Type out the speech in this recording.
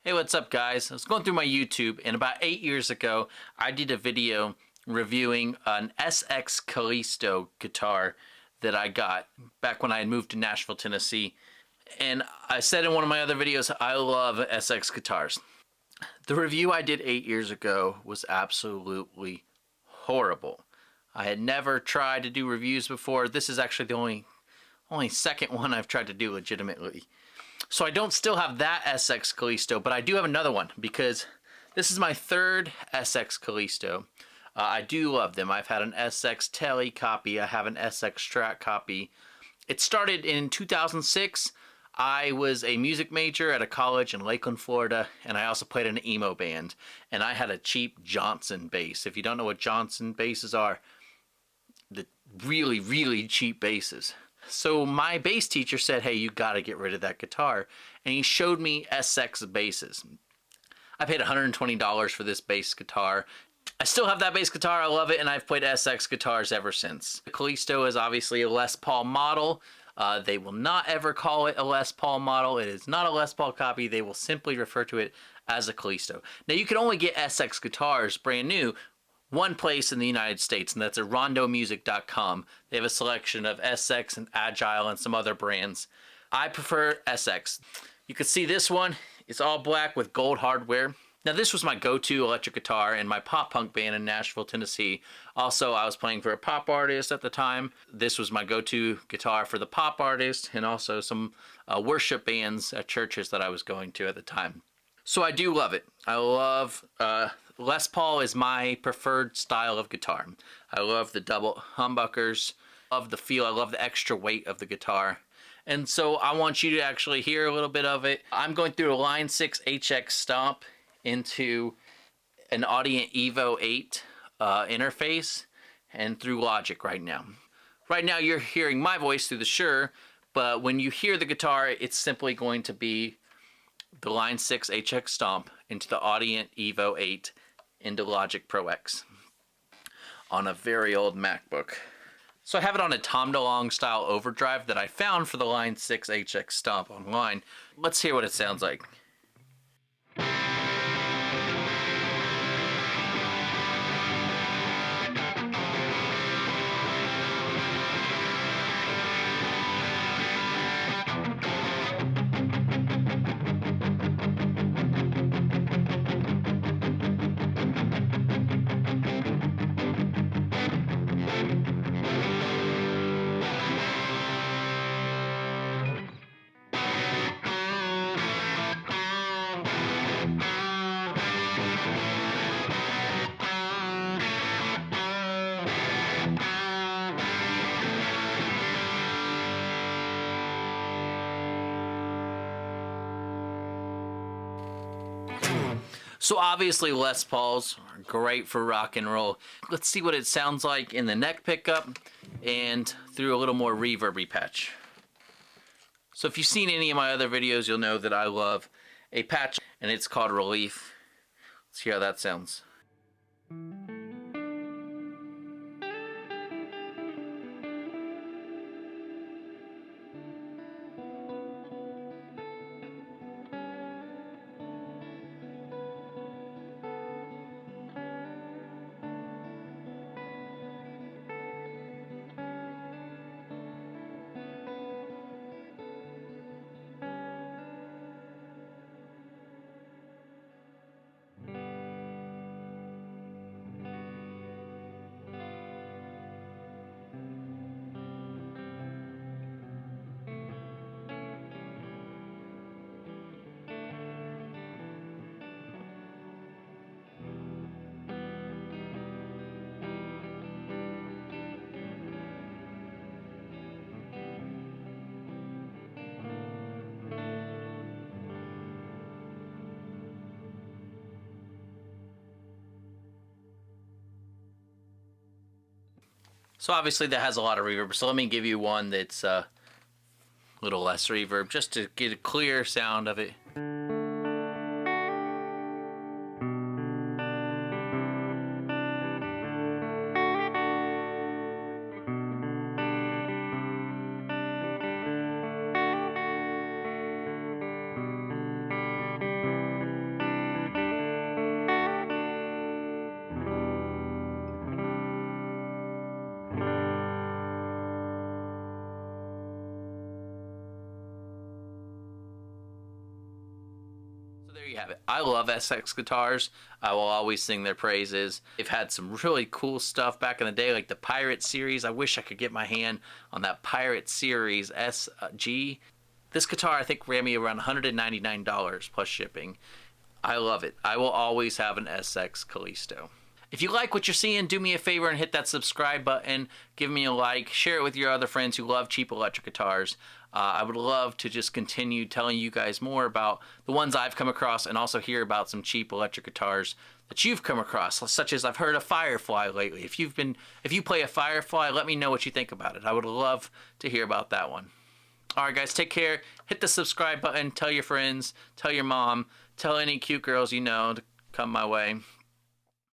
Hey, what's up guys? I was going through my YouTube and about 8 years ago I did a video reviewing an SX Callisto guitar that I got back when I had moved to Nashville, Tennessee. And I said in one of my other videos, I love SX guitars. The review I did 8 years ago was absolutely horrible. I had never tried to do reviews before. This is actually the only second one I've tried to do legitimately. So I don't still have that SX Callisto, but I do have another one because this is my third SX Callisto. I do love them. I've had an SX Tele copy. I have an SX Strat copy. It started in 2006. I was a music major at a college in Lakeland, Florida, and I also played in an emo band. And I had a cheap Johnson bass. If you don't know what Johnson basses are, the really, really cheap basses. So my bass teacher said, hey, you gotta get rid of that guitar. And he showed me SX basses. I paid $120 for this bass guitar. I still have that bass guitar, I love it, and I've played SX guitars ever since. The Callisto is obviously a Les Paul model. They will not ever call it a Les Paul model. It is not a Les Paul copy. They will simply refer to it as a Callisto. Now you can only get SX guitars brand new one place in the United States, and that's at rondomusic.com. They have a selection of SX and Agile and some other brands. I prefer SX. You can see this one. It's all black with gold hardware. Now this was my go-to electric guitar in my pop punk band in Nashville, Tennessee. Also, I was playing for a pop artist at the time. This was my go-to guitar for the pop artist and also some worship bands at churches that I was going to at the time. So I do love it. I love, Les Paul is my preferred style of guitar. I love the double humbuckers, love the feel, I love the extra weight of the guitar. And so I want you to actually hear a little bit of it. I'm going through a Line 6 HX Stomp into an Audient Evo 8 interface and through Logic right now. Right now you're hearing my voice through the Shure, but when you hear the guitar, it's simply going to be the Line 6 HX Stomp into the Audient Evo 8 into Logic Pro X on a very old MacBook. So I have it on a Tom DeLonge style overdrive that I found for the Line 6 HX Stomp online. Let's hear what it sounds like. So obviously Les Pauls are great for rock and roll. Let's see what it sounds like in the neck pickup and through a little more reverby patch. So if you've seen any of my other videos, you'll know that I love a patch and it's called Relief. Let's hear how that sounds. So obviously that has a lot of reverb, so let me give you one that's a little less reverb just to get a clear sound of it. There you have it. I love SX guitars. I will always sing their praises. They've had some really cool stuff back in the day, like the Pirate series. I wish I could get my hand on that Pirate series SG. This guitar I think ran me around $199 plus shipping. I love it. I will always have an SX Callisto. If you like what you're seeing, do me a favor and hit that subscribe button. Give me a like. Share it with your other friends who love cheap electric guitars. I would love to just continue telling you guys more about the ones I've come across and also hear about some cheap electric guitars that you've come across, such as I've heard of Firefly lately. If you play a Firefly, let me know what you think about it. I would love to hear about that one. All right, guys, take care. Hit the subscribe button. Tell your friends. Tell your mom. Tell any cute girls you know to come my way.